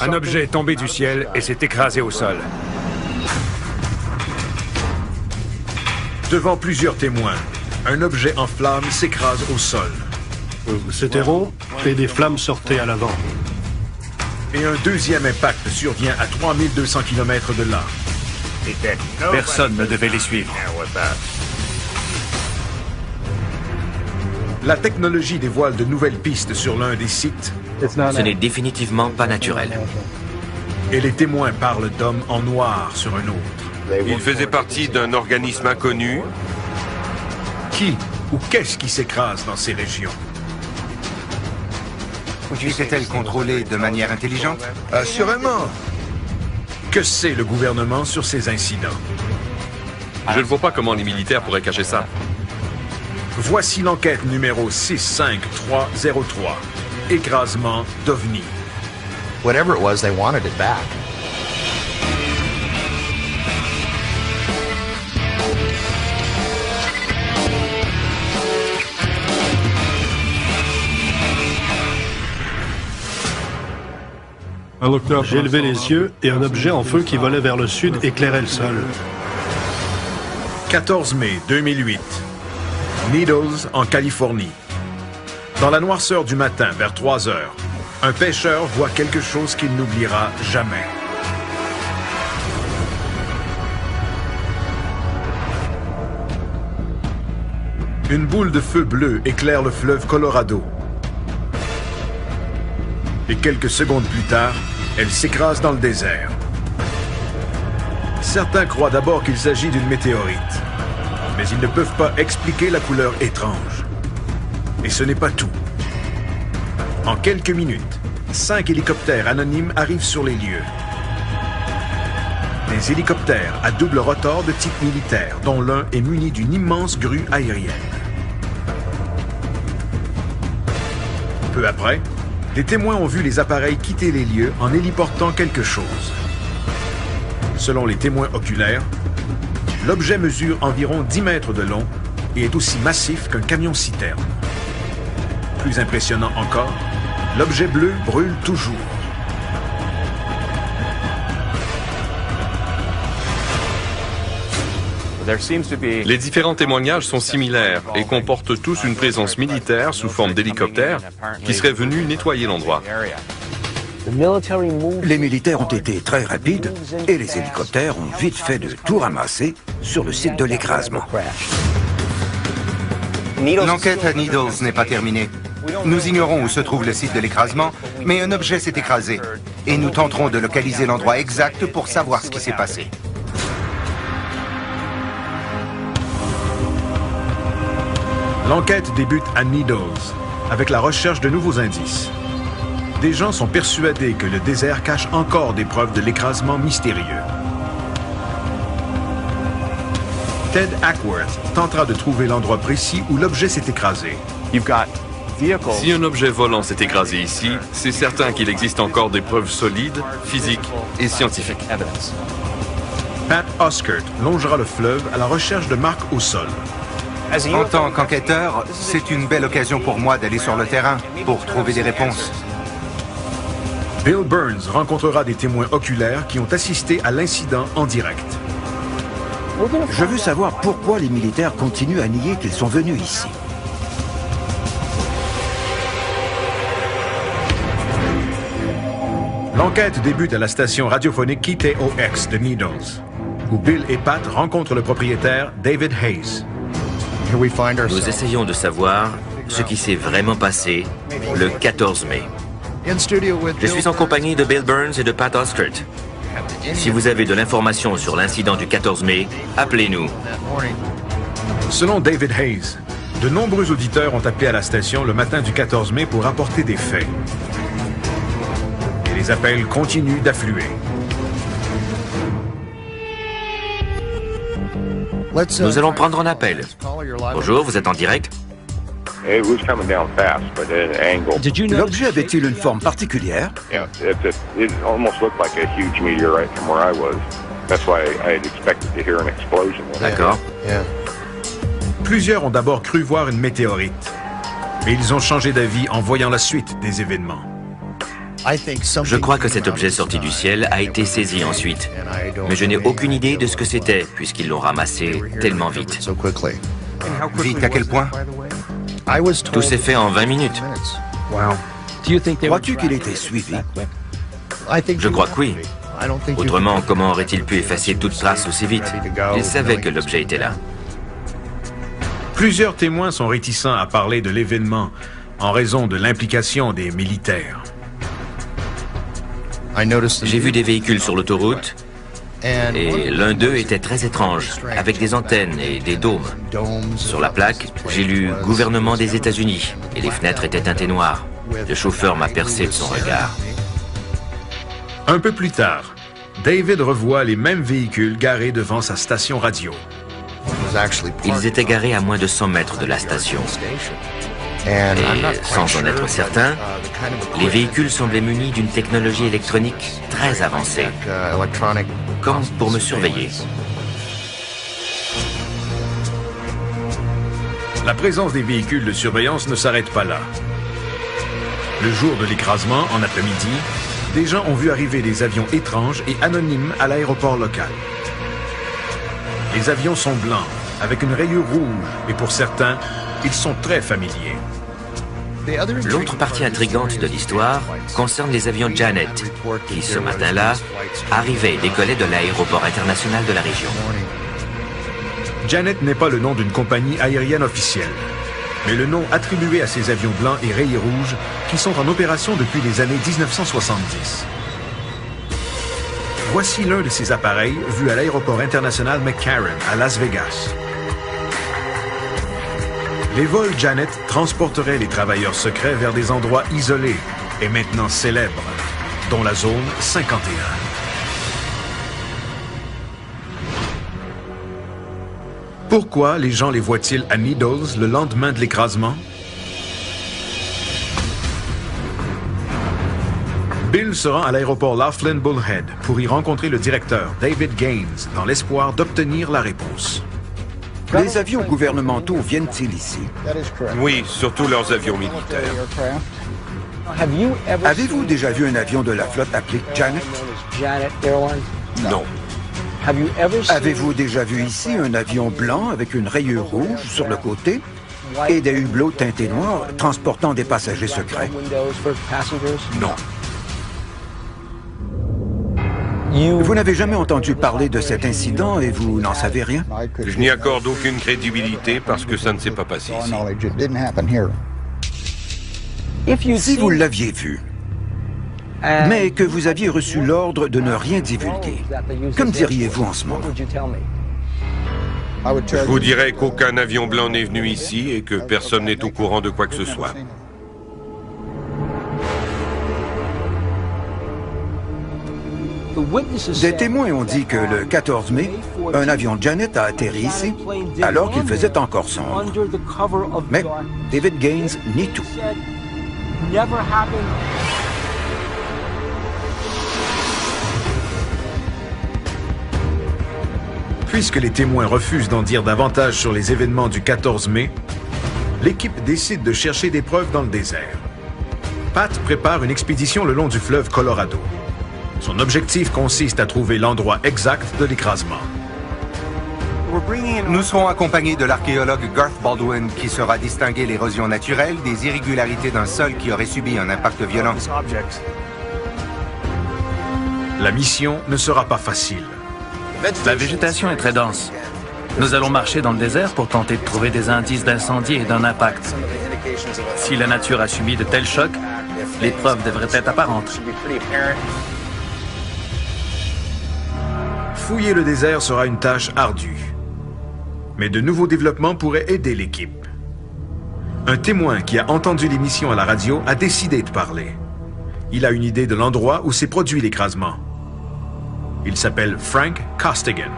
Un objet est tombé du ciel et s'est écrasé au sol. Devant plusieurs témoins, un objet en flammes s'écrase au sol. C'était rond et des flammes sortaient à l'avant. Et un deuxième impact survient à 3200 km de là. Personne ne devait les suivre. La technologie dévoile de nouvelles pistes sur l'un des sites. Ce n'est définitivement pas naturel. Et les témoins parlent d'hommes en noir sur un autre. Il faisait partie d'un organisme inconnu. Qui ou qu'est-ce qui s'écrase dans ces régions? Était-elle contrôlée de manière intelligente? Assurément. Que sait le gouvernement sur ces incidents? Je ne vois pas comment les militaires pourraient cacher ça. Voici l'enquête numéro 65303. Écrasement d'OVNI. Whatever it was, they wanted it back. J'ai levé les yeux et un objet en feu qui volait vers le sud éclairait le sol. 14 mai 2008. Needles, en Californie. Dans la noirceur du matin, vers 3 heures, un pêcheur voit quelque chose qu'il n'oubliera jamais. Une boule de feu bleu éclaire le fleuve Colorado. Et quelques secondes plus tard, elle s'écrase dans le désert. Certains croient d'abord qu'il s'agit d'une météorite, mais ils ne peuvent pas expliquer la couleur étrange. Et ce n'est pas tout. En quelques minutes, 5 hélicoptères anonymes arrivent sur les lieux. Des hélicoptères à double rotor de type militaire, dont l'un est muni d'une immense grue aérienne. Peu après, des témoins ont vu les appareils quitter les lieux en héliportant quelque chose. Selon les témoins oculaires, l'objet mesure environ 10 mètres de long et est aussi massif qu'un camion-citerne. Plus impressionnant encore, l'objet bleu brûle toujours. Les différents témoignages sont similaires et comportent tous une présence militaire sous forme d'hélicoptère qui serait venu nettoyer l'endroit. Les militaires ont été très rapides et les hélicoptères ont vite fait de tout ramasser sur le site de l'écrasement. L'enquête à Needles n'est pas terminée. Nous ignorons où se trouve le site de l'écrasement, mais un objet s'est écrasé. Et nous tenterons de localiser l'endroit exact pour savoir ce qui s'est passé. L'enquête débute à Needles, avec la recherche de nouveaux indices. Des gens sont persuadés que le désert cache encore des preuves de l'écrasement mystérieux. Ted Ackworth tentera de trouver l'endroit précis où l'objet s'est écrasé. Si un objet volant s'est écrasé ici, c'est certain qu'il existe encore des preuves solides, physiques et scientifiques. Pat Oskert longera le fleuve à la recherche de marques au sol. En tant qu'enquêteur, c'est une belle occasion pour moi d'aller sur le terrain pour trouver des réponses. Bill Burns rencontrera des témoins oculaires qui ont assisté à l'incident en direct. Je veux savoir pourquoi les militaires continuent à nier qu'ils sont venus ici. L'enquête débute à la station radiophonique KTOX de Needles, où Bill et Pat rencontrent le propriétaire David Hayes. Nous essayons de savoir ce qui s'est vraiment passé le 14 mai. Je suis en compagnie de Bill Burns et de Pat Oskert. Si vous avez de l'information sur l'incident du 14 mai, appelez-nous. Selon David Hayes, de nombreux auditeurs ont appelé à la station le matin du 14 mai pour rapporter des faits. Et les appels continuent d'affluer. Nous allons prendre un appel. Bonjour, vous êtes en direct? L'objet avait-il une forme particulière? D'accord. Plusieurs ont d'abord cru voir une météorite, mais ils ont changé d'avis en voyant la suite des événements. Je crois que cet objet sorti du ciel a été saisi ensuite. Mais je n'ai aucune idée de ce que c'était, puisqu'ils l'ont ramassé tellement vite. Vite à quel point? Tout s'est fait en 20 minutes. Crois-tu qu'il était suivi? Je crois que oui. Autrement, comment aurait-il pu effacer toute trace aussi vite? Il savait que l'objet était là. Plusieurs témoins sont réticents à parler de l'événement en raison de l'implication des militaires. J'ai vu des véhicules sur l'autoroute et l'un d'eux était très étrange, avec des antennes et des dômes. Sur la plaque, j'ai lu « Gouvernement des États-Unis » et les fenêtres étaient teintées noires. Le chauffeur m'a percé de son regard. Un peu plus tard, David revoit les mêmes véhicules garés devant sa station radio. Ils étaient garés à moins de 100 mètres de la station. Et sans en être certain, les véhicules semblaient munis d'une technologie électronique très avancée, comme pour me surveiller. La présence des véhicules de surveillance ne s'arrête pas là. Le jour de l'écrasement, en après-midi, des gens ont vu arriver des avions étranges et anonymes à l'aéroport local. Les avions sont blancs, avec une rayure rouge, et pour certains, ils sont très familiers. L'autre partie intrigante de l'histoire concerne les avions Janet, qui ce matin-là arrivaient et décollaient de l'aéroport international de la région. Janet n'est pas le nom d'une compagnie aérienne officielle, mais le nom attribué à ces avions blancs et rayés rouges qui sont en opération depuis les années 1970. Voici l'un de ces appareils vu à l'aéroport international McCarran à Las Vegas. Les vols Janet transporteraient les travailleurs secrets vers des endroits isolés et maintenant célèbres, dont la zone 51. Pourquoi les gens les voient-ils à Needles le lendemain de l'écrasement? Bill se rend à l'aéroport Laughlin Bullhead pour y rencontrer le directeur, David Gaines, dans l'espoir d'obtenir la réponse. Les avions gouvernementaux viennent-ils ici? Oui, surtout leurs avions militaires. Avez-vous déjà vu un avion de la flotte appelé Janet? Non. Avez-vous déjà vu ici un avion blanc avec une rayure rouge sur le côté et des hublots teintés noirs transportant des passagers secrets? Non. Vous n'avez jamais entendu parler de cet incident et vous n'en savez rien? Je n'y accorde aucune crédibilité parce que ça ne s'est pas passé ici. Si vous l'aviez vu, mais que vous aviez reçu l'ordre de ne rien divulguer, que me diriez-vous en ce moment? Je vous dirais qu'aucun avion blanc n'est venu ici et que personne n'est au courant de quoi que ce soit. Des témoins ont dit que le 14 mai, un avion Janet a atterri ici alors qu'il faisait encore sombre. Mais David Gaines nie tout. Puisque les témoins refusent d'en dire davantage sur les événements du 14 mai, l'équipe décide de chercher des preuves dans le désert. Pat prépare une expédition le long du fleuve Colorado. Son objectif consiste à trouver l'endroit exact de l'écrasement. Nous serons accompagnés de l'archéologue Garth Baldwin qui saura distinguer l'érosion naturelle des irrégularités d'un sol qui aurait subi un impact violent. La mission ne sera pas facile. La végétation est très dense. Nous allons marcher dans le désert pour tenter de trouver des indices d'incendie et d'un impact. Si la nature a subi de tels chocs, les preuves devraient être apparentes. Fouiller le désert sera une tâche ardue. Mais de nouveaux développements pourraient aider l'équipe. Un témoin qui a entendu l'émission à la radio a décidé de parler. Il a une idée de l'endroit où s'est produit l'écrasement. Il s'appelle Frank Costigan.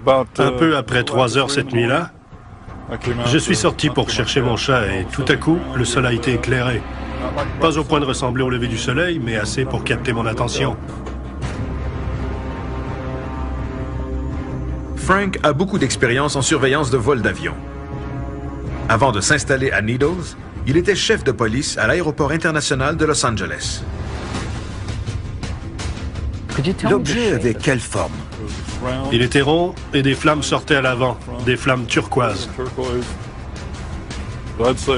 Un peu après 3 heures cette nuit-là, je suis sorti pour chercher mon chat et tout à coup, le sol a été éclairé. Pas au point de ressembler au lever du soleil, mais assez pour capter mon attention. Frank a beaucoup d'expérience en surveillance de vol d'avion. Avant de s'installer à Needles, Il était chef de police à l'aéroport international de Los Angeles. L'objet avait quelle forme? Il était rond et des flammes sortaient à l'avant, des flammes turquoises.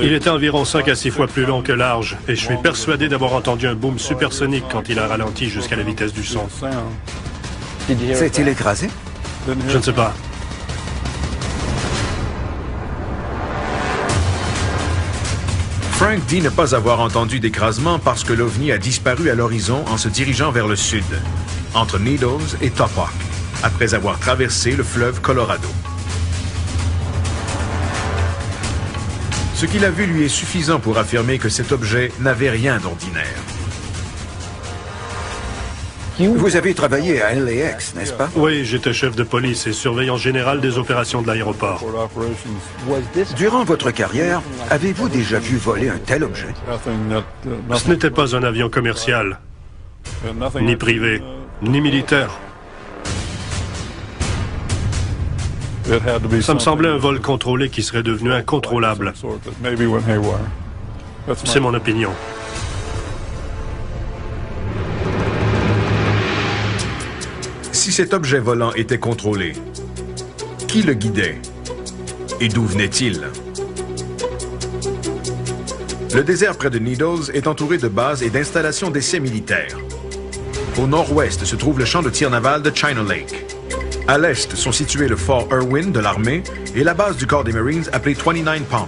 Il était environ 5 à 6 fois plus long que large, et je suis persuadé d'avoir entendu un boom supersonique quand il a ralenti jusqu'à la vitesse du son. S'est-il écrasé? Je ne sais pas. Frank dit ne pas avoir entendu d'écrasement parce que l'OVNI a disparu à l'horizon en se dirigeant vers le sud, entre Needles et Topok, après avoir traversé le fleuve Colorado. Ce qu'il a vu lui est suffisant pour affirmer que cet objet n'avait rien d'ordinaire. Vous avez travaillé à LAX, n'est-ce pas? Oui, j'étais chef de police et surveillant général des opérations de l'aéroport. Durant votre carrière, avez-vous déjà vu voler un tel objet? Ce n'était pas un avion commercial, ni privé, ni militaire. Ça me semblait un vol contrôlé qui serait devenu incontrôlable. C'est mon opinion. Si cet objet volant était contrôlé, qui le guidait et d'où venait-il? Le désert près de Needles est entouré de bases et d'installations d'essais militaires. Au nord-ouest se trouve le champ de tir naval de China Lake. À l'est sont situés le fort Irwin de l'armée et la base du corps des Marines appelée 29 Palms.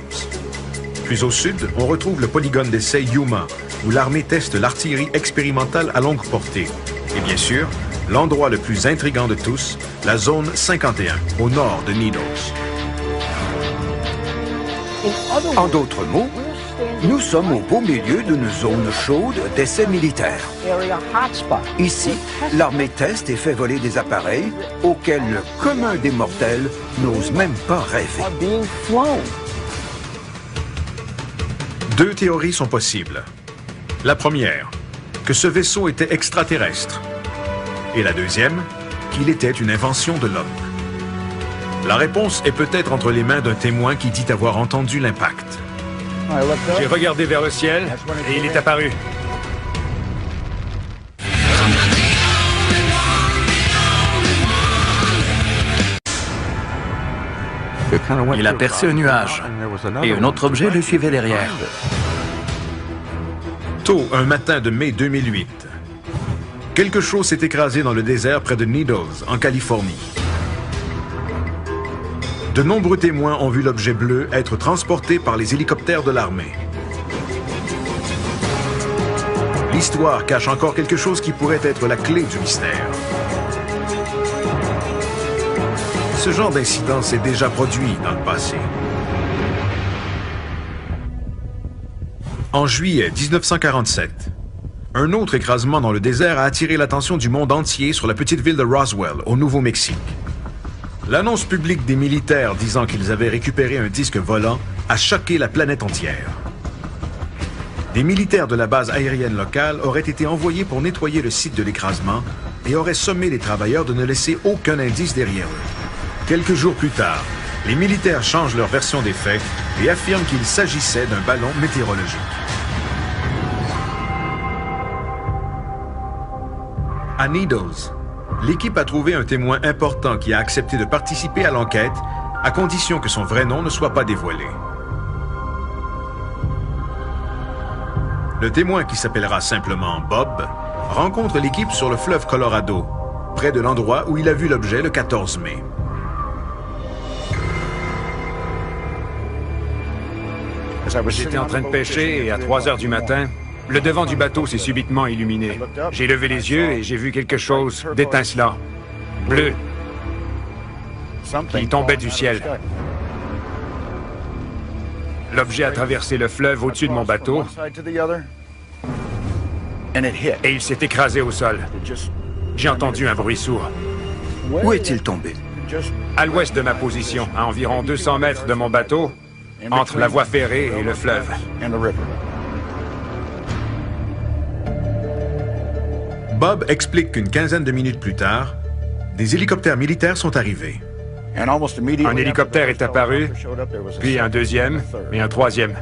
Puis au sud, on retrouve le polygone d'essai Yuma, où l'armée teste l'artillerie expérimentale à longue portée. Et bien sûr, l'endroit le plus intriguant de tous, la zone 51, au nord de Needles. En d'autres mots, nous sommes au beau milieu d'une zone chaude d'essais militaires. Ici, l'armée teste et fait voler des appareils auxquels le commun des mortels n'ose même pas rêver. Deux théories sont possibles. La première, que ce vaisseau était extraterrestre. Et la deuxième, qu'il était une invention de l'homme. La réponse est peut-être entre les mains d'un témoin qui dit avoir entendu l'impact. J'ai regardé vers le ciel et il est apparu. Il a percé un nuage et un autre objet le suivait derrière. Tôt un matin de mai 2008, quelque chose s'est écrasé dans le désert près de Needles, en Californie. De nombreux témoins ont vu l'objet bleu être transporté par les hélicoptères de l'armée. L'histoire cache encore quelque chose qui pourrait être la clé du mystère. Ce genre d'incident s'est déjà produit dans le passé. En juillet 1947, un autre écrasement dans le désert a attiré l'attention du monde entier sur la petite ville de Roswell, au Nouveau-Mexique. L'annonce publique des militaires disant qu'ils avaient récupéré un disque volant a choqué la planète entière. Des militaires de la base aérienne locale auraient été envoyés pour nettoyer le site de l'écrasement et auraient sommé les travailleurs de ne laisser aucun indice derrière eux. Quelques jours plus tard, les militaires changent leur version des faits et affirment qu'il s'agissait d'un ballon météorologique. À Needles, l'équipe a trouvé un témoin important qui a accepté de participer à l'enquête, à condition que son vrai nom ne soit pas dévoilé. Le témoin, qui s'appellera simplement Bob, rencontre l'équipe sur le fleuve Colorado, près de l'endroit où il a vu l'objet le 14 mai. J'étais en train de pêcher et à 3 heures du matin, le devant du bateau s'est subitement illuminé. J'ai levé les yeux et j'ai vu quelque chose d'étincelant, bleu, qui tombait du ciel. L'objet a traversé le fleuve au-dessus de mon bateau et il s'est écrasé au sol. J'ai entendu un bruit sourd. Où est-il tombé? À l'ouest de ma position, à environ 200 mètres de mon bateau, entre la voie ferrée et le fleuve. Bob explique qu'une quinzaine de minutes plus tard, des hélicoptères militaires sont arrivés. Un hélicoptère est apparu, puis un deuxième et un troisième.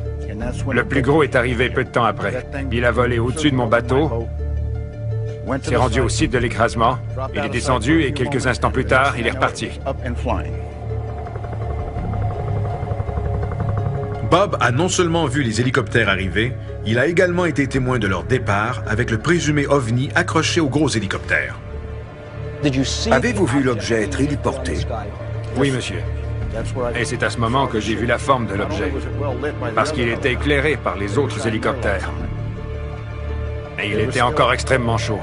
Le plus gros est arrivé peu de temps après. Il a volé au-dessus de mon bateau, s'est rendu au site de l'écrasement, il est descendu et quelques instants plus tard, il est reparti. Bob a non seulement vu les hélicoptères arriver, il a également été témoin de leur départ avec le présumé OVNI accroché au gros hélicoptère. Avez-vous vu l'objet être héliporté? Oui, monsieur. Et c'est à ce moment que j'ai vu la forme de l'objet, parce qu'il était éclairé par les autres hélicoptères. Et il était encore extrêmement chaud.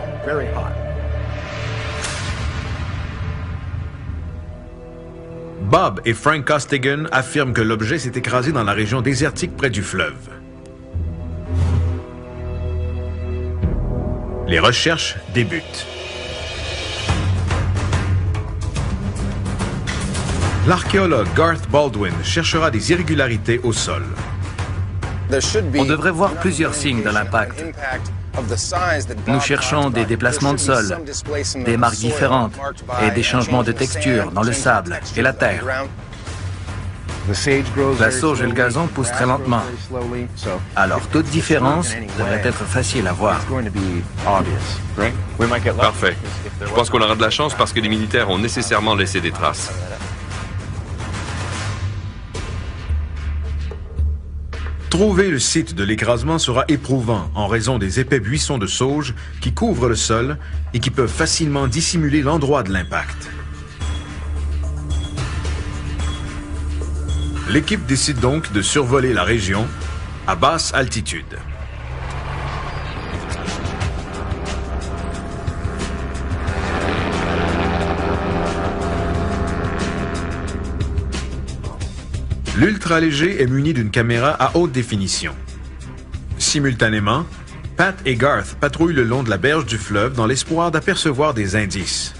Bob et Frank Costigan affirment que l'objet s'est écrasé dans la région désertique près du fleuve. Les recherches débutent. L'archéologue Garth Baldwin cherchera des irrégularités au sol. On devrait voir plusieurs signes de l'impact. Nous cherchons des déplacements de sol, des marques différentes et des changements de texture dans le sable et la terre. La sauge et le gazon poussent très lentement. Alors toute différence devrait être facile à voir. Parfait. Je pense qu'on aura de la chance parce que les militaires ont nécessairement laissé des traces. Trouver le site de l'écrasement sera éprouvant en raison des épais buissons de sauge qui couvrent le sol et qui peuvent facilement dissimuler l'endroit de l'impact. L'équipe décide donc de survoler la région à basse altitude. L'ultra-léger est muni d'une caméra à haute définition. Simultanément, Pat et Garth patrouillent le long de la berge du fleuve dans l'espoir d'apercevoir des indices.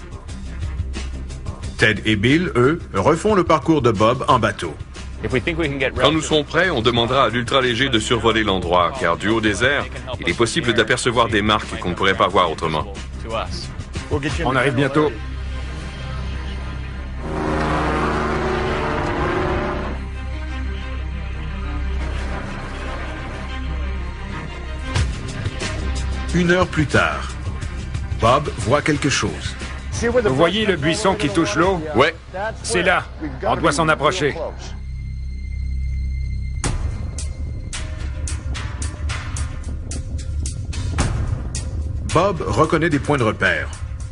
Ted et Bill, eux, refont le parcours de Bob en bateau. Quand nous serons prêts, on demandera à l'ultra-léger de survoler l'endroit, car du haut des airs, il est possible d'apercevoir des marques qu'on ne pourrait pas voir autrement. On arrive bientôt. Une heure plus tard, Bob voit quelque chose. Vous voyez le buisson qui touche l'eau? Ouais. C'est là. On doit s'en approcher. Bob reconnaît des points de repère,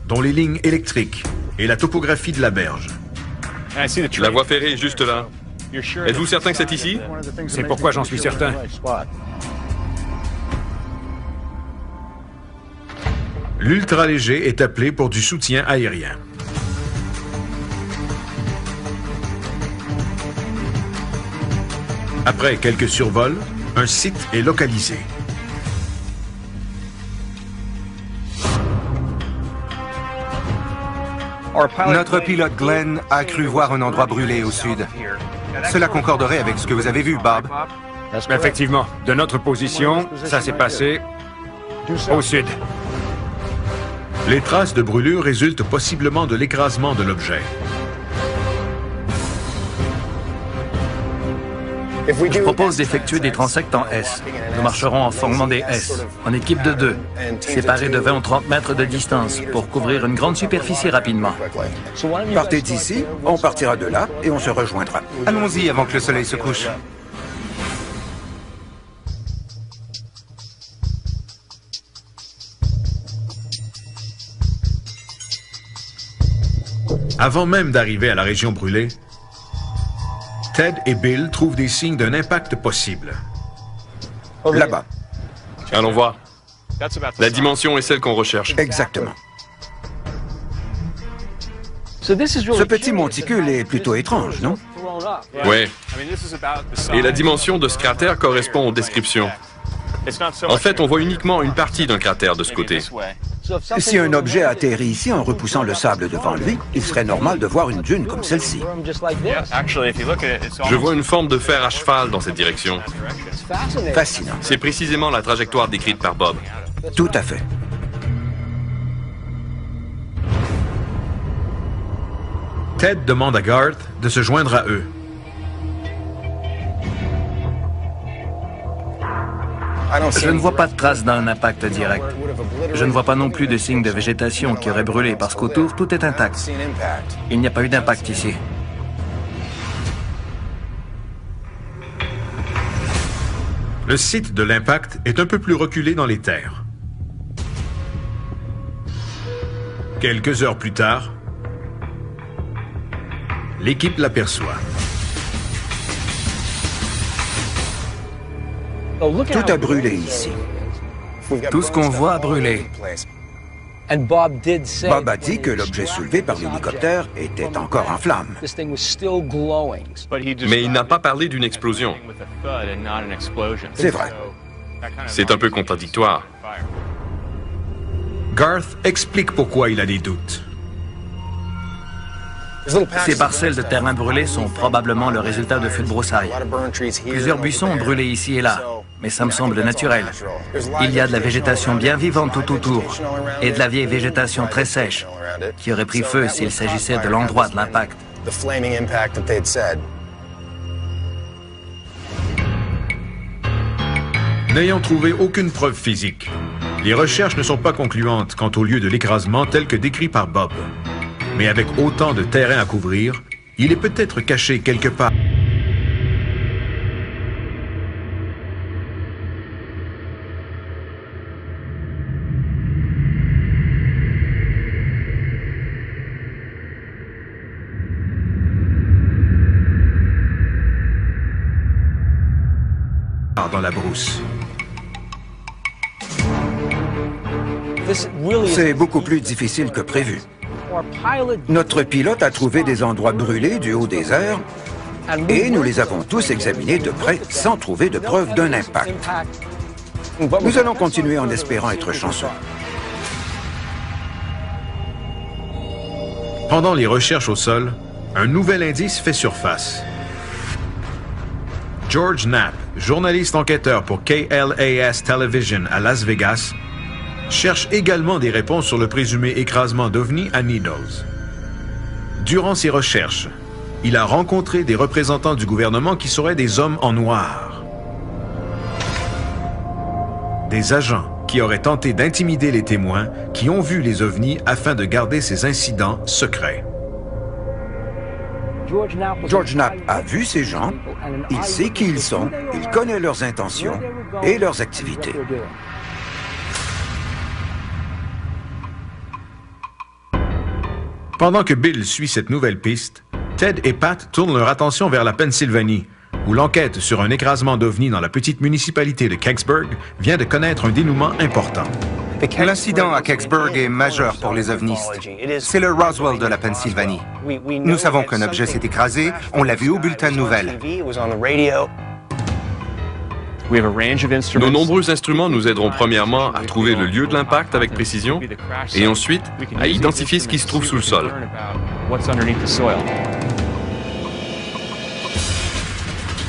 dont les lignes électriques et la topographie de la berge. La voie ferrée est juste là. Êtes-vous certain que c'est ici? C'est pourquoi j'en suis certain. L'ultra-léger est appelé pour du soutien aérien. Après quelques survols, un site est localisé. Notre pilote Glenn a cru voir un endroit brûlé au sud. Cela concorderait avec ce que vous avez vu, Bob. Effectivement, de notre position, ça s'est passé au sud. Les traces de brûlure résultent possiblement de l'écrasement de l'objet. Je propose d'effectuer des transects en S. Nous marcherons en formant des S, en équipe de 2, séparés de 20 ou 30 mètres de distance, pour couvrir une grande superficie rapidement. Partez d'ici, on partira de là et on se rejoindra. Allons-y avant que le soleil se couche. Avant même d'arriver à la région brûlée, Ted et Bill trouvent des signes d'un impact possible. Là-bas. Allons voir. La dimension est celle qu'on recherche. Exactement. Ce petit monticule est plutôt étrange, non? Ouais. Et la dimension de ce cratère correspond aux descriptions. En fait, on voit uniquement une partie d'un cratère de ce côté. Si un objet atterrit ici en repoussant le sable devant lui, il serait normal de voir une dune comme celle-ci. Je vois une forme de fer à cheval dans cette direction. Fascinant. C'est précisément la trajectoire décrite par Bob. Tout à fait. Ted demande à Garth de se joindre à eux. Je ne vois pas de traces d'un impact direct. Je ne vois pas non plus de signes de végétation qui aurait brûlé parce qu'autour, tout est intact. Il n'y a pas eu d'impact ici. Le site de l'impact est un peu plus reculé dans les terres. Quelques heures plus tard, l'équipe l'aperçoit. Tout a brûlé ici. Tout ce qu'on voit a brûlé. Bob a dit que l'objet soulevé par l'hélicoptère était encore en flammes. Mais il n'a pas parlé d'une explosion. C'est vrai. C'est un peu contradictoire. Garth explique pourquoi il a des doutes. Ces parcelles de terrain brûlées sont probablement le résultat de feux de broussailles. Plusieurs buissons ont brûlé ici et là, mais ça me semble naturel. Il y a de la végétation bien vivante tout autour, et de la vieille végétation très sèche, qui aurait pris feu s'il s'agissait de l'endroit de l'impact. N'ayant trouvé aucune preuve physique, les recherches ne sont pas concluantes quant au lieu de l'écrasement tel que décrit par Bob. Mais avec autant de terrain à couvrir, il est peut-être caché quelque part. Dans la brousse. C'est beaucoup plus difficile que prévu. Notre pilote a trouvé des endroits brûlés du haut des airs et nous les avons tous examinés de près sans trouver de preuve d'un impact. Nous allons continuer en espérant être chanceux. Pendant les recherches au sol, un nouvel indice fait surface. George Knapp, journaliste enquêteur pour KLAS Television à Las Vegas, cherche également des réponses sur le présumé écrasement d'OVNI à Needles. Durant ses recherches, il a rencontré des représentants du gouvernement qui seraient des hommes en noir. Des agents qui auraient tenté d'intimider les témoins qui ont vu les OVNI afin de garder ces incidents secrets. George Knapp a vu ces gens, il sait qui ils sont, il connaît leurs intentions et leurs activités. Pendant que Bill suit cette nouvelle piste, Ted et Pat tournent leur attention vers la Pennsylvanie, où l'enquête sur un écrasement d'OVNI dans la petite municipalité de Kecksburg vient de connaître un dénouement important. L'incident à Kecksburg est majeur pour les ovnistes. C'est le Roswell de la Pennsylvanie. Nous savons qu'un objet s'est écrasé, on l'a vu au bulletin de nouvelles. Nos nombreux instruments nous aideront premièrement à trouver le lieu de l'impact avec précision et ensuite à identifier ce qui se trouve sous le sol.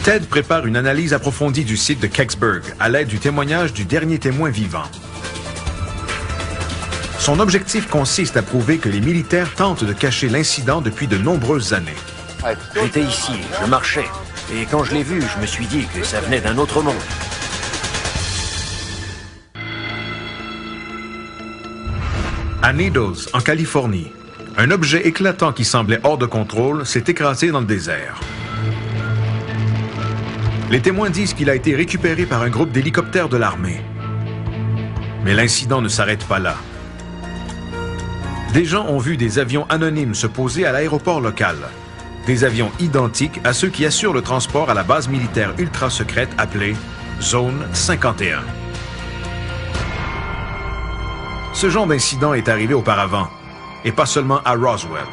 Ted prépare une analyse approfondie du site de Kecksburg à l'aide du témoignage du dernier témoin vivant. Son objectif consiste à prouver que les militaires tentent de cacher l'incident depuis de nombreuses années. J'étais ici, je marchais, et quand je l'ai vu, je me suis dit que ça venait d'un autre monde. À Needles, en Californie, un objet éclatant qui semblait hors de contrôle s'est écrasé dans le désert. Les témoins disent qu'il a été récupéré par un groupe d'hélicoptères de l'armée. Mais l'incident ne s'arrête pas là. Des gens ont vu des avions anonymes se poser à l'aéroport local. Des avions identiques à ceux qui assurent le transport à la base militaire ultra-secrète appelée Zone 51. Ce genre d'incident est arrivé auparavant, et pas seulement à Roswell.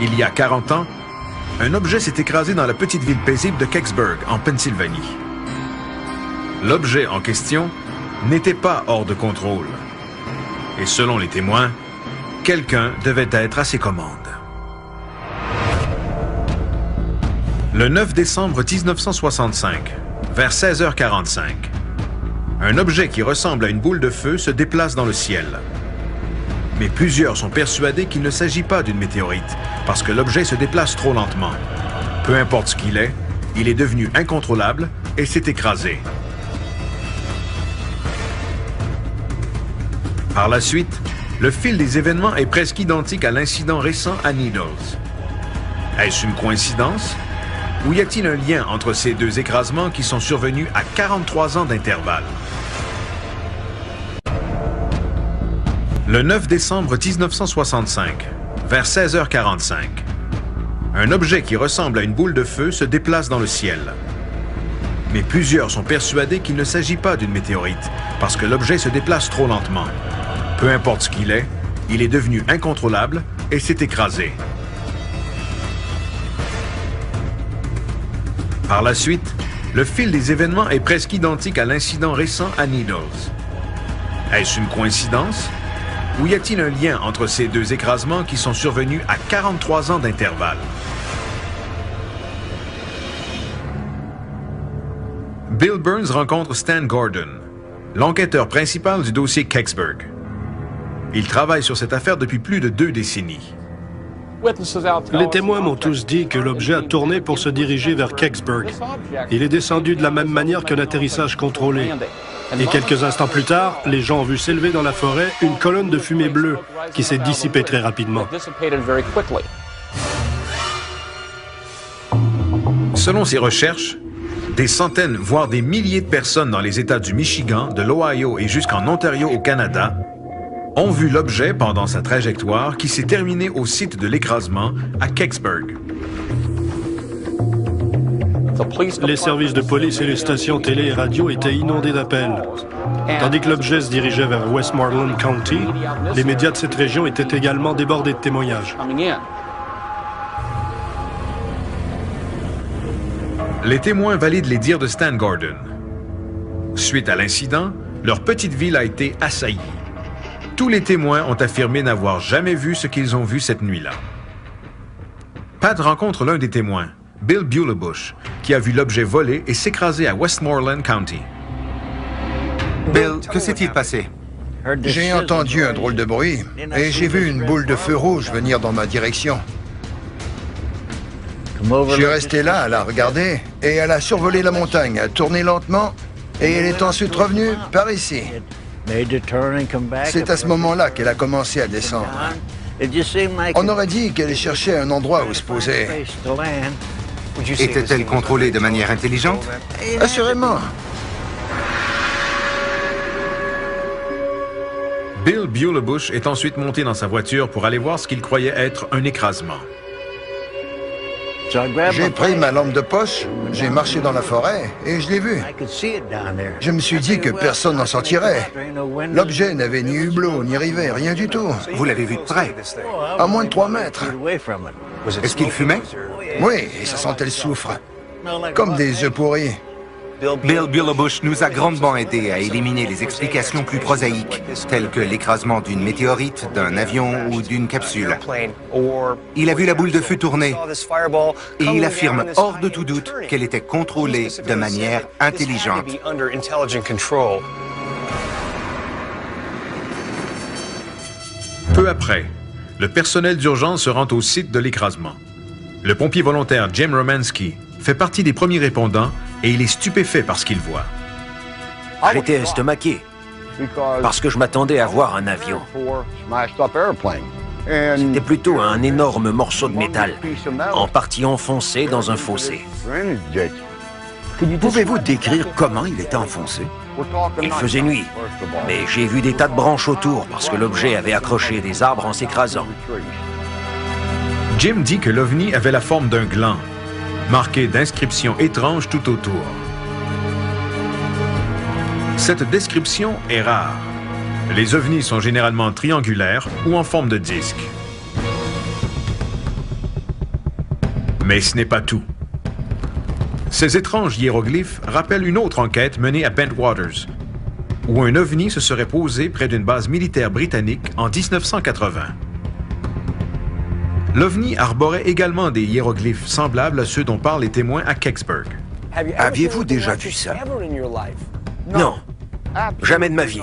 Il y a 40 ans, un objet s'est écrasé dans la petite ville paisible de Kecksburg, en Pennsylvanie. L'objet en question n'était pas hors de contrôle. Et selon les témoins, quelqu'un devait être à ses commandes. Le 9 décembre 1965, vers 16h45, un objet qui ressemble à une boule de feu se déplace dans le ciel. Mais plusieurs sont persuadés qu'il ne s'agit pas d'une météorite, parce que l'objet se déplace trop lentement. Peu importe ce qu'il est devenu incontrôlable et s'est écrasé. Par la suite, le fil des événements est presque identique à l'incident récent à Needles. Est-ce une coïncidence? Ou y a-t-il un lien entre ces deux écrasements qui sont survenus à 43 ans d'intervalle? Le 9 décembre 1965, vers 16h45, un objet qui ressemble à une boule de feu se déplace dans le ciel. Mais plusieurs sont persuadés qu'il ne s'agit pas d'une météorite, parce que l'objet se déplace trop lentement. Peu importe ce qu'il est, il est devenu incontrôlable et s'est écrasé. Par la suite, le fil des événements est presque identique à l'incident récent à Needles. Est-ce une coïncidence? Ou y a-t-il un lien entre ces deux écrasements qui sont survenus à 43 ans d'intervalle? Bill Burns rencontre Stan Gordon, l'enquêteur principal du dossier Kecksburg. Il travaille sur cette affaire depuis plus de 2 décennies. Les témoins m'ont tous dit que l'objet a tourné pour se diriger vers Kecksburg. Il est descendu de la même manière qu'un atterrissage contrôlé. Et quelques instants plus tard, les gens ont vu s'élever dans la forêt une colonne de fumée bleue qui s'est dissipée très rapidement. Selon ses recherches, des centaines, voire des milliers de personnes dans les États du Michigan, de l'Ohio et jusqu'en Ontario au Canada ont vu l'objet pendant sa trajectoire qui s'est terminée au site de l'écrasement à Kecksburg. Les services de police et les stations télé et radio étaient inondés d'appels. Tandis que l'objet se dirigeait vers Westmoreland County, les médias de cette région étaient également débordés de témoignages. Les témoins valident les dires de Stan Gordon. Suite à l'incident, leur petite ville a été assaillie. Tous les témoins ont affirmé n'avoir jamais vu ce qu'ils ont vu cette nuit-là. Pat rencontre l'un des témoins, Bill Bulebush, qui a vu l'objet voler et s'écraser à Westmoreland County. Bill, que s'est-il passé? J'ai entendu un drôle de bruit et j'ai vu une boule de feu rouge venir dans ma direction. Je suis resté là à la regarder et elle a survolé la montagne, a tourné lentement et elle est ensuite revenue par ici. C'est à ce moment-là qu'elle a commencé à descendre. On aurait dit qu'elle cherchait un endroit où se poser. Était-elle contrôlée de manière intelligente? Assurément. Bill Bulebush est ensuite monté dans sa voiture pour aller voir ce qu'il croyait être un écrasement. J'ai pris ma lampe de poche, j'ai marché dans la forêt et je l'ai vu. Je me suis dit que personne n'en sortirait. L'objet n'avait ni hublot, ni rivet, rien du tout. Vous l'avez vu de près? À moins de 3 mètres. Est-ce qu'il fumait? Oui, et ça sentait le soufre. Comme des œufs pourris. Bill Bulebush nous a grandement aidé à éliminer les explications plus prosaïques, telles que l'écrasement d'une météorite, d'un avion ou d'une capsule. Il a vu la boule de feu tourner et il affirme hors de tout doute qu'elle était contrôlée de manière intelligente. Peu après, le personnel d'urgence se rend au site de l'écrasement. Le pompier volontaire Jim Romanski fait partie des premiers répondants et il est stupéfait par ce qu'il voit. J'étais estomaqué parce que je m'attendais à voir un avion. C'était plutôt un énorme morceau de métal, en partie enfoncé dans un fossé. Pouvez-vous décrire comment il était enfoncé? Il faisait nuit, mais j'ai vu des tas de branches autour parce que l'objet avait accroché des arbres en s'écrasant. Jim dit que l'OVNI avait la forme d'un gland, marqué d'inscriptions étranges tout autour. Cette description est rare. Les ovnis sont généralement triangulaires ou en forme de disque. Mais ce n'est pas tout. Ces étranges hiéroglyphes rappellent une autre enquête menée à Bentwaters, où un ovni se serait posé près d'une base militaire britannique en 1980. L'OVNI arborait également des hiéroglyphes semblables à ceux dont parlent les témoins à Kecksburg. Aviez-vous déjà vu ça? Non, jamais de ma vie.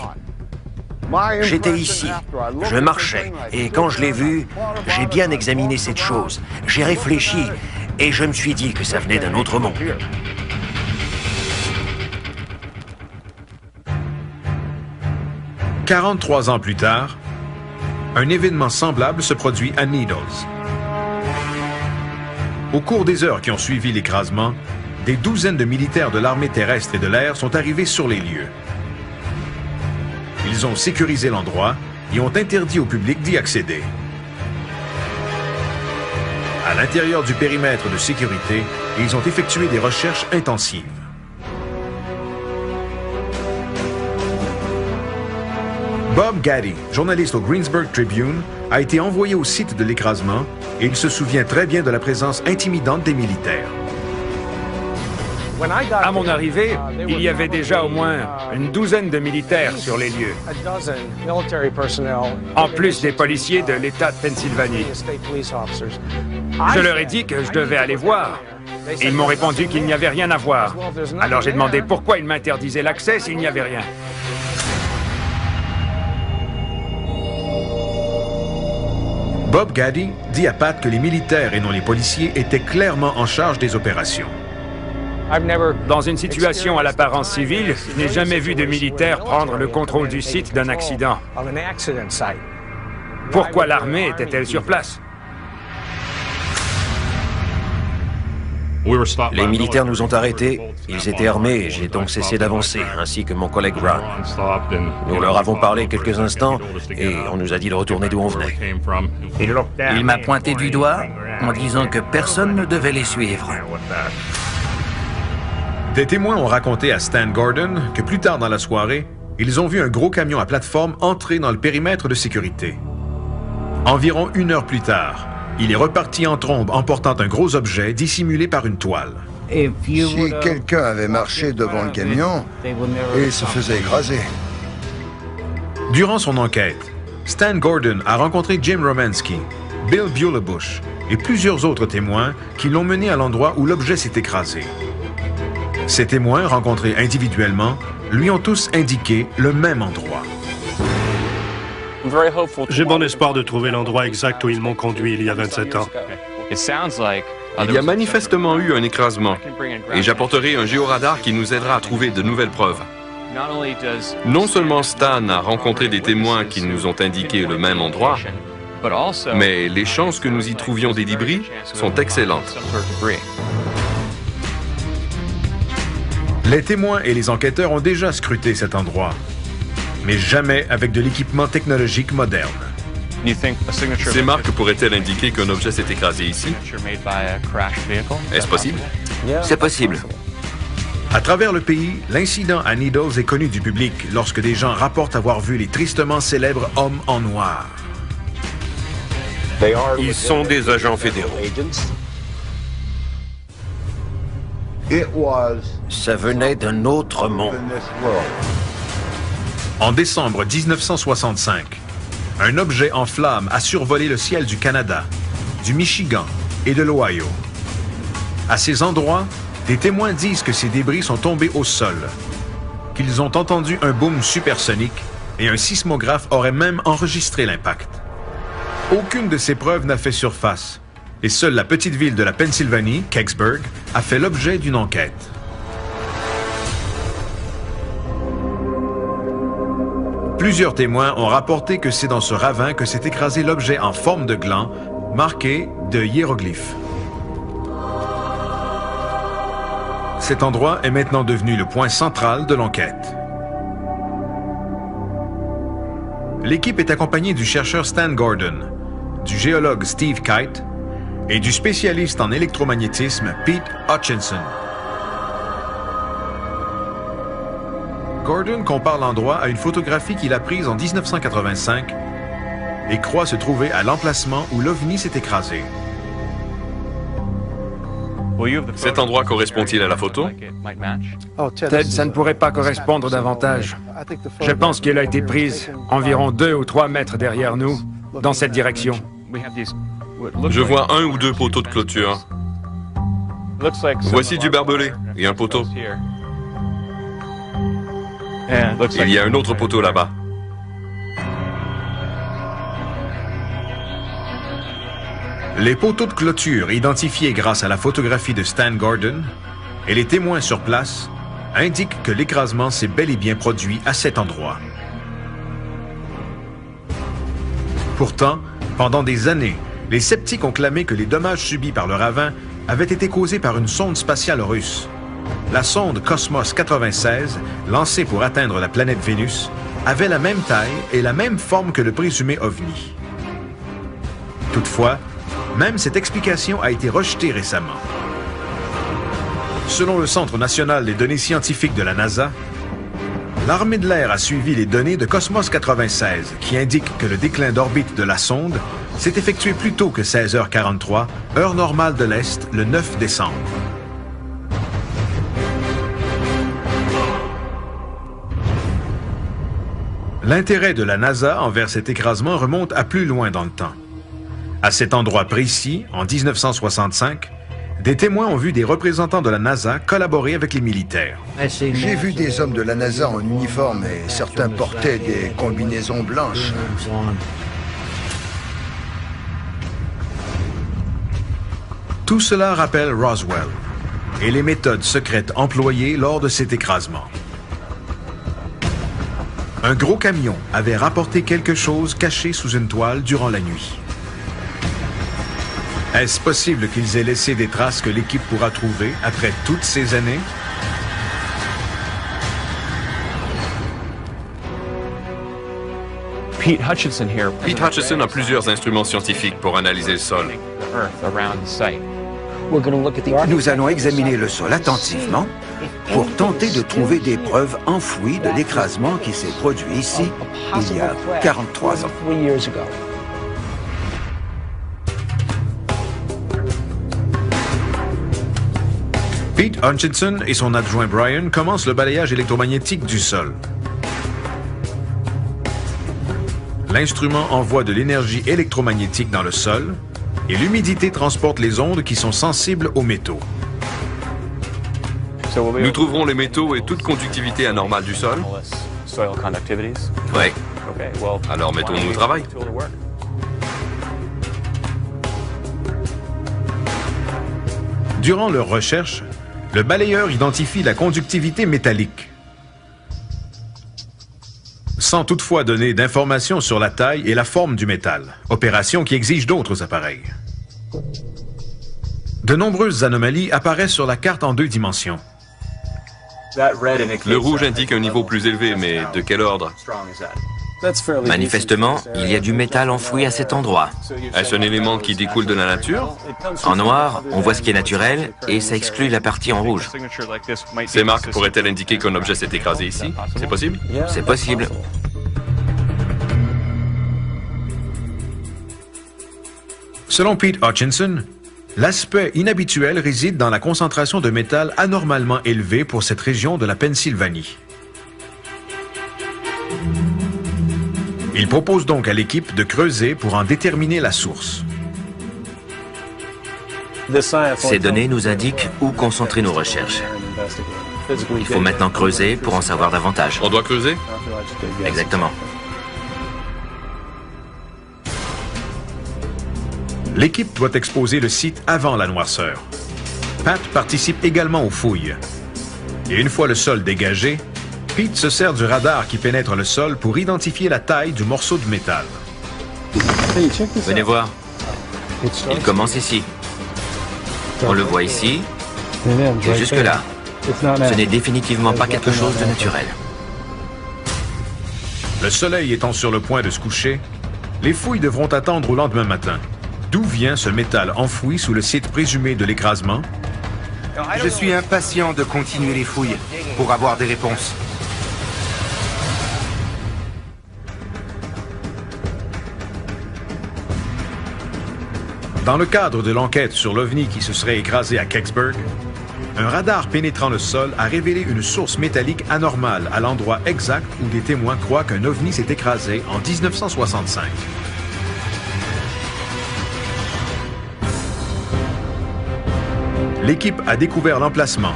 J'étais ici, je marchais, et quand je l'ai vu, j'ai bien examiné cette chose. J'ai réfléchi, et je me suis dit que ça venait d'un autre monde. 43 ans plus tard, un événement semblable se produit à Needles. Au cours des heures qui ont suivi l'écrasement, des douzaines de militaires de l'armée terrestre et de l'air sont arrivés sur les lieux. Ils ont sécurisé l'endroit et ont interdit au public d'y accéder. À l'intérieur du périmètre de sécurité, ils ont effectué des recherches intensives. Bob Gaddy, journaliste au Greensburg Tribune, a été envoyé au site de l'écrasement et il se souvient très bien de la présence intimidante des militaires. À mon arrivée, il y avait déjà au moins une douzaine de militaires sur les lieux, en plus des policiers de l'État de Pennsylvanie. Je leur ai dit que je devais aller voir. Ils m'ont répondu qu'il n'y avait rien à voir. Alors j'ai demandé pourquoi ils m'interdisaient l'accès s'il n'y avait rien. Bob Gaddy dit à Pat que les militaires et non les policiers étaient clairement en charge des opérations. Dans une situation à l'apparence civile, je n'ai jamais vu de militaires prendre le contrôle du site d'un accident. Pourquoi l'armée était-elle sur place? Les militaires nous ont arrêtés, ils étaient armés et j'ai donc cessé d'avancer, ainsi que mon collègue Ron. Nous leur avons parlé quelques instants et on nous a dit de retourner d'où on venait. Il m'a pointé du doigt en disant que personne ne devait les suivre. Des témoins ont raconté à Stan Gordon que plus tard dans la soirée, ils ont vu un gros camion à plateforme entrer dans le périmètre de sécurité. Environ 1 heure plus tard, il est reparti en trombe emportant un gros objet dissimulé par une toile. Si quelqu'un avait marché devant le camion, il se faisait écraser. Durant son enquête, Stan Gordon a rencontré Jim Romanski, Bill Bulebush et plusieurs autres témoins qui l'ont mené à l'endroit où l'objet s'est écrasé. Ces témoins, rencontrés individuellement, lui ont tous indiqué le même endroit. J'ai bon espoir de trouver l'endroit exact où ils m'ont conduit il y a 27 ans. Il y a manifestement eu un écrasement et j'apporterai un géoradar qui nous aidera à trouver de nouvelles preuves. Non seulement Stan a rencontré des témoins qui nous ont indiqué le même endroit, mais les chances que nous y trouvions des débris sont excellentes. Les témoins et les enquêteurs ont déjà scruté cet endroit, mais jamais avec de l'équipement technologique moderne. Ces marques pourraient-elles indiquer qu'un objet s'est écrasé ici? Est-ce possible? C'est possible. À travers le pays, l'incident à Needles est connu du public lorsque des gens rapportent avoir vu les tristement célèbres hommes en noir. Ils sont des agents fédéraux. Ça venait d'un autre monde. En décembre 1965, un objet en flammes a survolé le ciel du Canada, du Michigan et de l'Ohio. À ces endroits, des témoins disent que ces débris sont tombés au sol, qu'ils ont entendu un boom supersonique et un sismographe aurait même enregistré l'impact. Aucune de ces preuves n'a fait surface, et seule la petite ville de la Pennsylvanie, Kecksburg, a fait l'objet d'une enquête. Plusieurs témoins ont rapporté que c'est dans ce ravin que s'est écrasé l'objet en forme de gland, marqué de hiéroglyphes. Cet endroit est maintenant devenu le point central de l'enquête. L'équipe est accompagnée du chercheur Stan Gordon, du géologue Steve Kite et du spécialiste en électromagnétisme Pete Hutchinson. Gordon compare l'endroit à une photographie qu'il a prise en 1985 et croit se trouver à l'emplacement où l'OVNI s'est écrasé. Cet endroit correspond-il à la photo? Ted, ça ne pourrait pas correspondre davantage. Je pense qu'elle a été prise environ 2 ou 3 mètres derrière nous, dans cette direction. Je vois 1 ou 2 poteaux de clôture. Voici du barbelé et un poteau. Il y a un autre poteau là-bas. Les poteaux de clôture identifiés grâce à la photographie de Stan Gordon et les témoins sur place indiquent que l'écrasement s'est bel et bien produit à cet endroit. Pourtant, pendant des années, les sceptiques ont clamé que les dommages subis par le ravin avaient été causés par une sonde spatiale russe. La sonde Cosmos 96, lancée pour atteindre la planète Vénus, avait la même taille et la même forme que le présumé OVNI. Toutefois, même cette explication a été rejetée récemment. Selon le Centre national des données scientifiques de la NASA, l'armée de l'air a suivi les données de Cosmos 96 qui indiquent que le déclin d'orbite de la sonde s'est effectué plus tôt que 16h43, heure normale de l'Est, le 9 décembre. L'intérêt de la NASA envers cet écrasement remonte à plus loin dans le temps. À cet endroit précis, en 1965, des témoins ont vu des représentants de la NASA collaborer avec les militaires. J'ai vu des hommes de la NASA en uniforme et certains portaient des combinaisons blanches. Tout cela rappelle Roswell et les méthodes secrètes employées lors de cet écrasement. Un gros camion avait rapporté quelque chose caché sous une toile durant la nuit. Est-ce possible qu'ils aient laissé des traces que l'équipe pourra trouver après toutes ces années? Pete Hutchison a plusieurs instruments scientifiques pour analyser le sol. Nous allons examiner le sol attentivement pour tenter de trouver des preuves enfouies de l'écrasement qui s'est produit ici il y a 43 ans. Pete Hutchison et son adjoint Brian commencent le balayage électromagnétique du sol. L'instrument envoie de l'énergie électromagnétique dans le sol et l'humidité transporte les ondes qui sont sensibles aux métaux. Nous trouverons les métaux et toute conductivité anormale du sol. Oui. Alors mettons-nous au travail. Durant leurs recherches, le balayeur identifie la conductivité métallique, sans toutefois donner d'informations sur la taille et la forme du métal, opération qui exige d'autres appareils. De nombreuses anomalies apparaissent sur la carte en 2 dimensions. Le rouge indique un niveau plus élevé, mais de quel ordre? Manifestement, il y a du métal enfoui à cet endroit. Est-ce un élément qui découle de la nature? En noir, on voit ce qui est naturel et ça exclut la partie en rouge. Ces marques pourraient-elles indiquer qu'un objet s'est écrasé ici? C'est possible? C'est possible. Selon Pete Hutchison, l'aspect inhabituel réside dans la concentration de métal anormalement élevée pour cette région de la Pennsylvanie. Il propose donc à l'équipe de creuser pour en déterminer la source. Ces données nous indiquent où concentrer nos recherches. Il faut maintenant creuser pour en savoir davantage. On doit creuser? Exactement. L'équipe doit exposer le site avant la noirceur. Pat participe également aux fouilles. Et une fois le sol dégagé, Pete se sert du radar qui pénètre le sol pour identifier la taille du morceau de métal. Venez voir. Il commence ici. On le voit ici et jusque-là. Ce n'est définitivement pas quelque chose de naturel. Le soleil étant sur le point de se coucher, les fouilles devront attendre au lendemain matin. D'où vient ce métal enfoui sous le site présumé de l'écrasement? Je suis impatient de continuer les fouilles pour avoir des réponses. Dans le cadre de l'enquête sur l'OVNI qui se serait écrasé à Kecksburg, un radar pénétrant le sol a révélé une source métallique anormale à l'endroit exact où des témoins croient qu'un OVNI s'est écrasé en 1965. L'équipe a découvert l'emplacement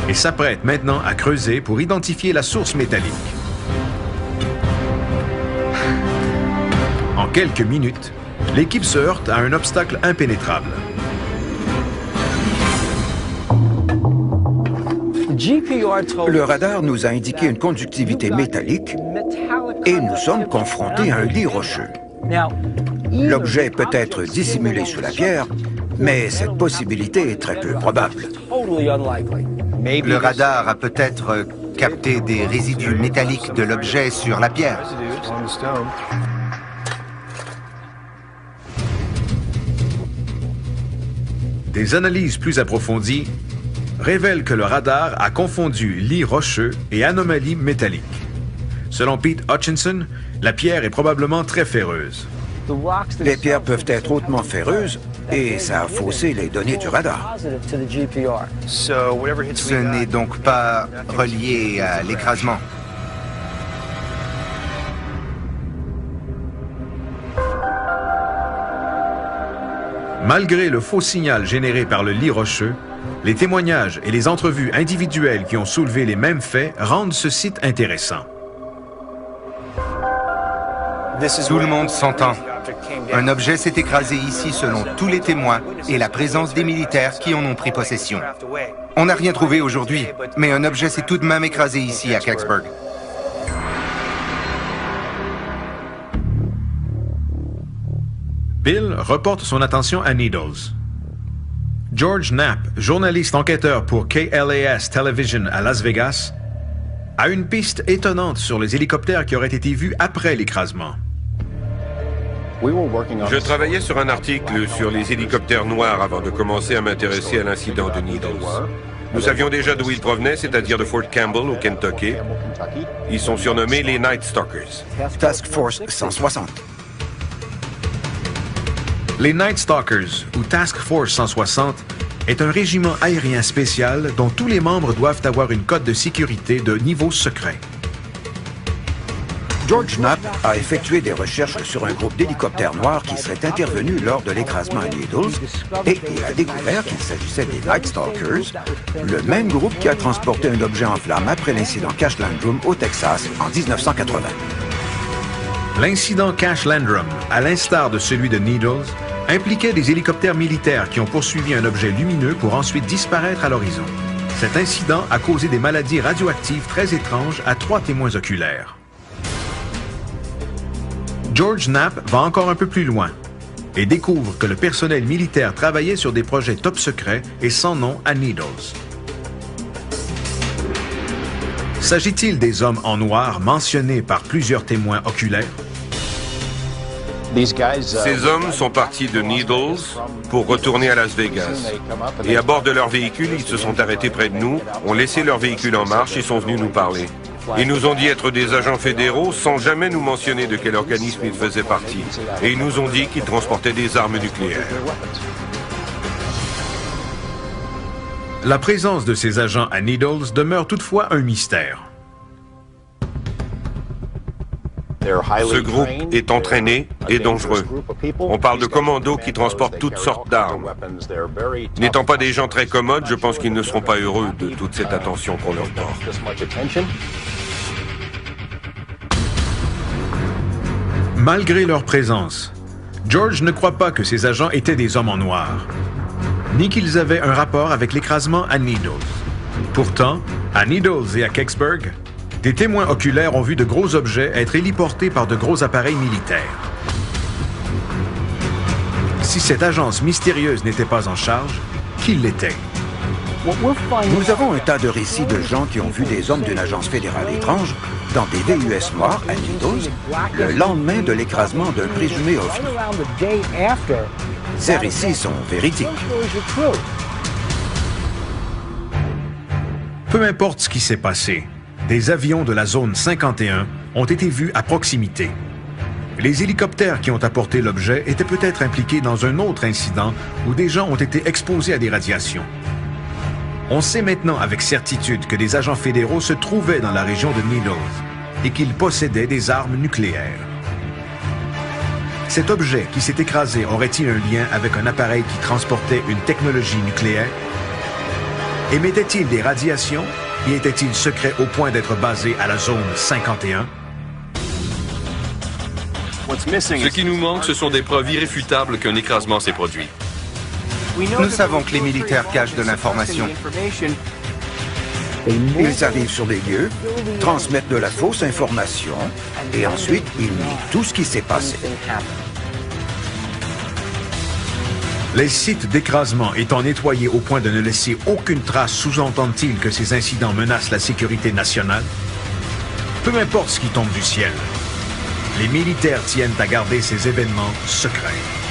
et s'apprête maintenant à creuser pour identifier la source métallique. En quelques minutes, l'équipe se heurte à un obstacle impénétrable. Le radar nous a indiqué une conductivité métallique et nous sommes confrontés à un lit rocheux. L'objet peut être dissimulé sous la pierre, mais cette possibilité est très peu probable. Le radar a peut-être capté des résidus métalliques de l'objet sur la pierre. Des analyses plus approfondies révèlent que le radar a confondu lit rocheux et anomalie métallique. Selon Pete Hutchinson, la pierre est probablement très ferreuse. Les pierres peuvent être hautement ferreuses et ça a faussé les données du radar. Ce n'est donc pas relié à l'écrasement. Malgré le faux signal généré par le lit rocheux, les témoignages et les entrevues individuelles qui ont soulevé les mêmes faits rendent ce site intéressant. Tout le monde s'entend. Un objet s'est écrasé ici selon tous les témoins et la présence des militaires qui en ont pris possession. On n'a rien trouvé aujourd'hui, mais un objet s'est tout de même écrasé ici à Kecksburg. Bill reporte son attention à Needles. George Knapp, journaliste enquêteur pour KLAS Television à Las Vegas, a une piste étonnante sur les hélicoptères qui auraient été vus après l'écrasement. Je travaillais sur un article sur les hélicoptères noirs avant de commencer à m'intéresser à l'incident de Needles. Nous savions déjà d'où ils provenaient, c'est-à-dire de Fort Campbell au Kentucky. Ils sont surnommés les Night Stalkers. Task Force 160. Les Night Stalkers, ou Task Force 160, est un régiment aérien spécial dont tous les membres doivent avoir une cote de sécurité de niveau secret. George Knapp a effectué des recherches sur un groupe d'hélicoptères noirs qui serait intervenu lors de l'écrasement à Needles et il a découvert qu'il s'agissait des Night Stalkers, le même groupe qui a transporté un objet en flammes après l'incident Cash Landrum au Texas en 1980. L'incident Cash Landrum, à l'instar de celui de Needles, impliquait des hélicoptères militaires qui ont poursuivi un objet lumineux pour ensuite disparaître à l'horizon. Cet incident a causé des maladies radioactives très étranges à 3 témoins oculaires. George Knapp va encore un peu plus loin et découvre que le personnel militaire travaillait sur des projets top secrets et sans nom à Needles. S'agit-il des hommes en noir mentionnés par plusieurs témoins oculaires? Ces hommes sont partis de Needles pour retourner à Las Vegas. Et à bord de leur véhicule, ils se sont arrêtés près de nous, ont laissé leur véhicule en marche et sont venus nous parler. Ils nous ont dit être des agents fédéraux sans jamais nous mentionner de quel organisme ils faisaient partie. Et ils nous ont dit qu'ils transportaient des armes nucléaires. La présence de ces agents à Needles demeure toutefois un mystère. Ce groupe est entraîné et dangereux. On parle de commandos qui transportent toutes sortes d'armes. N'étant pas des gens très commodes, je pense qu'ils ne seront pas heureux de toute cette attention qu'on leur porte. Malgré leur présence, George ne croit pas que ces agents étaient des hommes en noir, ni qu'ils avaient un rapport avec l'écrasement à Needles. Pourtant, à Needles et à Kecksburg, des témoins oculaires ont vu de gros objets être héliportés par de gros appareils militaires. Si cette agence mystérieuse n'était pas en charge, qui l'était? Nous avons un tas de récits de gens qui ont vu des hommes d'une agence fédérale étrange dans des VUS noirs à Needles le lendemain de l'écrasement d'un présumé ovni. Ces récits sont véridiques. Peu importe ce qui s'est passé, des avions de la zone 51 ont été vus à proximité. Les hélicoptères qui ont apporté l'objet étaient peut-être impliqués dans un autre incident où des gens ont été exposés à des radiations. On sait maintenant avec certitude que des agents fédéraux se trouvaient dans la région de Needles et qu'ils possédaient des armes nucléaires. Cet objet qui s'est écrasé aurait-il un lien avec un appareil qui transportait une technologie nucléaire? Émettait-il des radiations et était-il secret au point d'être basé à la zone 51? Ce qui nous manque, ce sont des preuves irréfutables qu'un écrasement s'est produit. Nous savons que les militaires cachent de l'information. Ils arrivent sur les lieux, transmettent de la fausse information, et ensuite ils nient tout ce qui s'est passé. Les sites d'écrasement étant nettoyés au point de ne laisser aucune trace, sous-entendent-ils que ces incidents menacent la sécurité nationale? Peu importe ce qui tombe du ciel, les militaires tiennent à garder ces événements secrets.